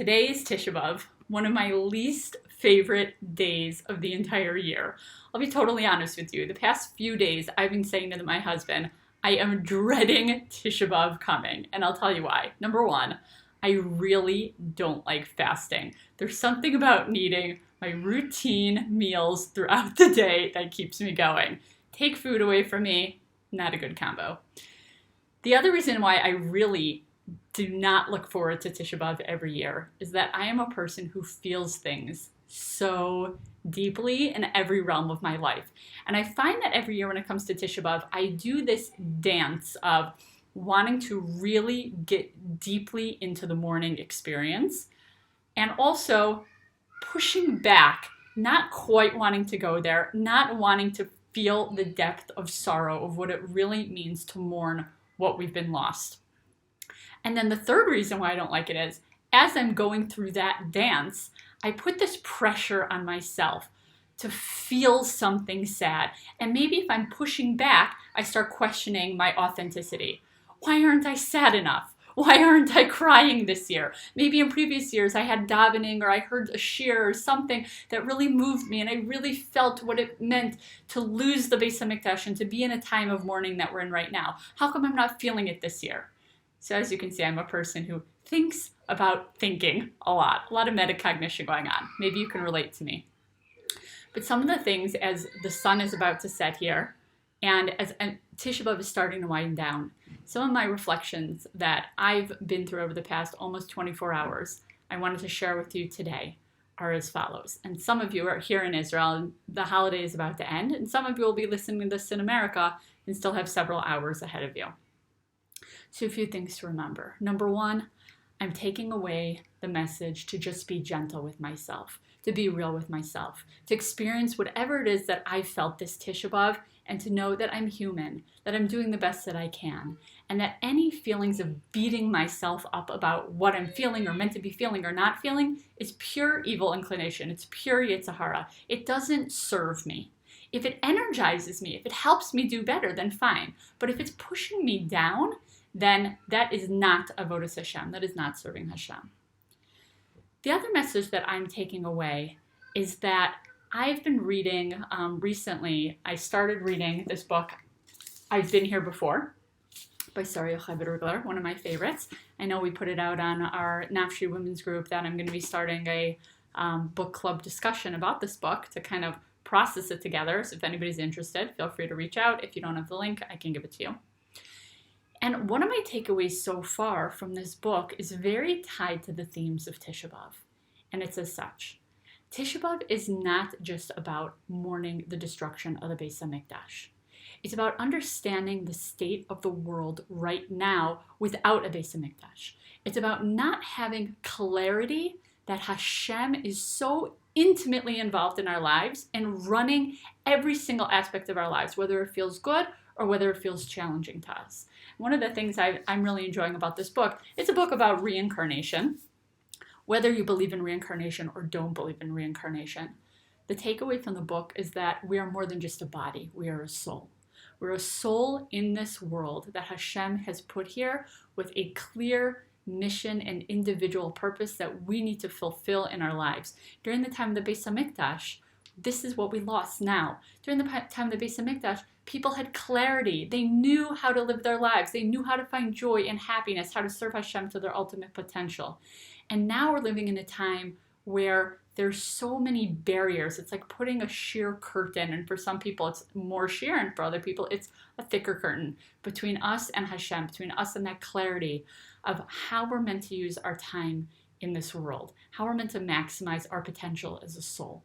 Today is Tisha B'Av, one of my least favorite days of the entire year. I'll be totally honest with you. The past few days, I've been saying to my husband, I am dreading Tisha B'Av coming, and I'll tell you why. Number one, I really don't like fasting. There's something about needing my routine meals throughout the day that keeps me going. Take food away from me, not a good combo. The other reason why I really do not look forward to Tisha B'Av every year is that I am a person who feels things so deeply in every realm of my life. And I find that every year when it comes to Tisha B'Av, I do this dance of wanting to really get deeply into the mourning experience and also pushing back, not quite wanting to go there, not wanting to feel the depth of sorrow of what it really means to mourn what we've been lost. And then the third reason why I don't like it is, as I'm going through that dance, I put this pressure on myself to feel something sad. And maybe if I'm pushing back, I start questioning my authenticity. Why aren't I sad enough? Why aren't I crying this year? Maybe in previous years I had davening or I heard a shir or something that really moved me and I really felt what it meant to lose the Beis HaMikdash and to be in a time of mourning that we're in right now. How come I'm not feeling it this year? So as you can see, I'm a person who thinks about thinking a lot of metacognition going on. Maybe you can relate to me. But some of the things as the sun is about to set here and as Tisha B'Av is starting to wind down, some of my reflections that I've been through over the past almost 24 hours, I wanted to share with you today are as follows. And some of you are here in Israel and the holiday is about to end, and some of you will be listening to this in America and still have several hours ahead of you. So a few things to remember. Number one, I'm taking away the message to just be gentle with myself, to be real with myself, to experience whatever it is that I felt this Tisha B'Av, and to know that I'm human, that I'm doing the best that I can, and that any feelings of beating myself up about what I'm feeling or meant to be feeling or not feeling is pure evil inclination. It's pure Yetzer Hara. It doesn't serve me. If it energizes me, if it helps me do better, then fine. But if it's pushing me down, then that is not avodas Hashem. That is not serving Hashem. The other message that I'm taking away is that I've been reading recently. I started reading this book, I've Been Here Before, by Sari Yochai B'Rugler, one of my favorites. I know we put it out on our Nafshi women's group that I'm going to be starting a book club discussion about this book to kind of process it together. So if anybody's interested, feel free to reach out. If you don't have the link, I can give it to you. And one of my takeaways so far from this book is very tied to the themes of Tisha B'Av. And it's as such. Tisha B'Av is not just about mourning the destruction of the Beis HaMikdash. It's about understanding the state of the world right now without a Beis HaMikdash. It's about not having clarity that Hashem is so intimately involved in our lives and running every single aspect of our lives, whether it feels good or whether it feels challenging to us. One of the things I'm really enjoying about this book, it's a book about reincarnation. Whether you believe in reincarnation or don't believe in reincarnation, the takeaway from the book is that we are more than just a body. We are a soul. We're a soul in this world that Hashem has put here with a clear mission and individual purpose that we need to fulfill in our lives. During the time of the Beis HaMikdash, this is what we lost now. During the time of the Beis HaMikdash, people had clarity. They knew how to live their lives. They knew how to find joy and happiness, how to serve Hashem to their ultimate potential. And now we're living in a time where there's so many barriers. It's like putting a sheer curtain, and for some people it's more sheer, and for other people it's a thicker curtain between us and Hashem, between us and that clarity of how we're meant to use our time in this world, how we're meant to maximize our potential as a soul.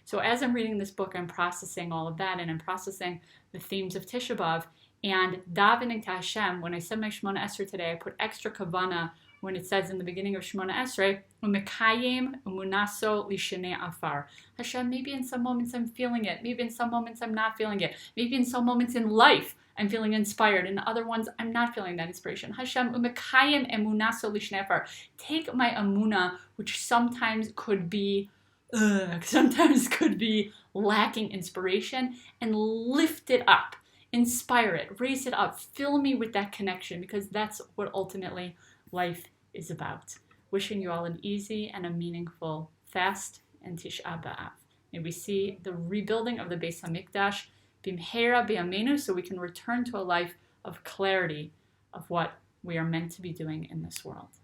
So as I'm reading this book, I'm processing all of that, and I'm processing the themes of Tisha B'Av and davening to Hashem. When I said my Shemona Esrei today, I put extra kavana when it says in the beginning of Shemona Esrei, Umekayim umunaso lishenei afar. Hashem, maybe in some moments I'm feeling it. Maybe in some moments I'm not feeling it. Maybe in some moments in life I'm feeling inspired. In other ones, I'm not feeling that inspiration. Hashem, umekayim emunaso lishenei afar. Take my amuna, which sometimes could be lacking inspiration, and lift it up. Inspire it. Raise it up. Fill me with that connection, because that's what ultimately life is about. Wishing you all an easy and a meaningful fast and Tisha B'Av. May we see the rebuilding of the Beis Hamikdash bimheira b'yameinu, so we can return to a life of clarity of what we are meant to be doing in this world.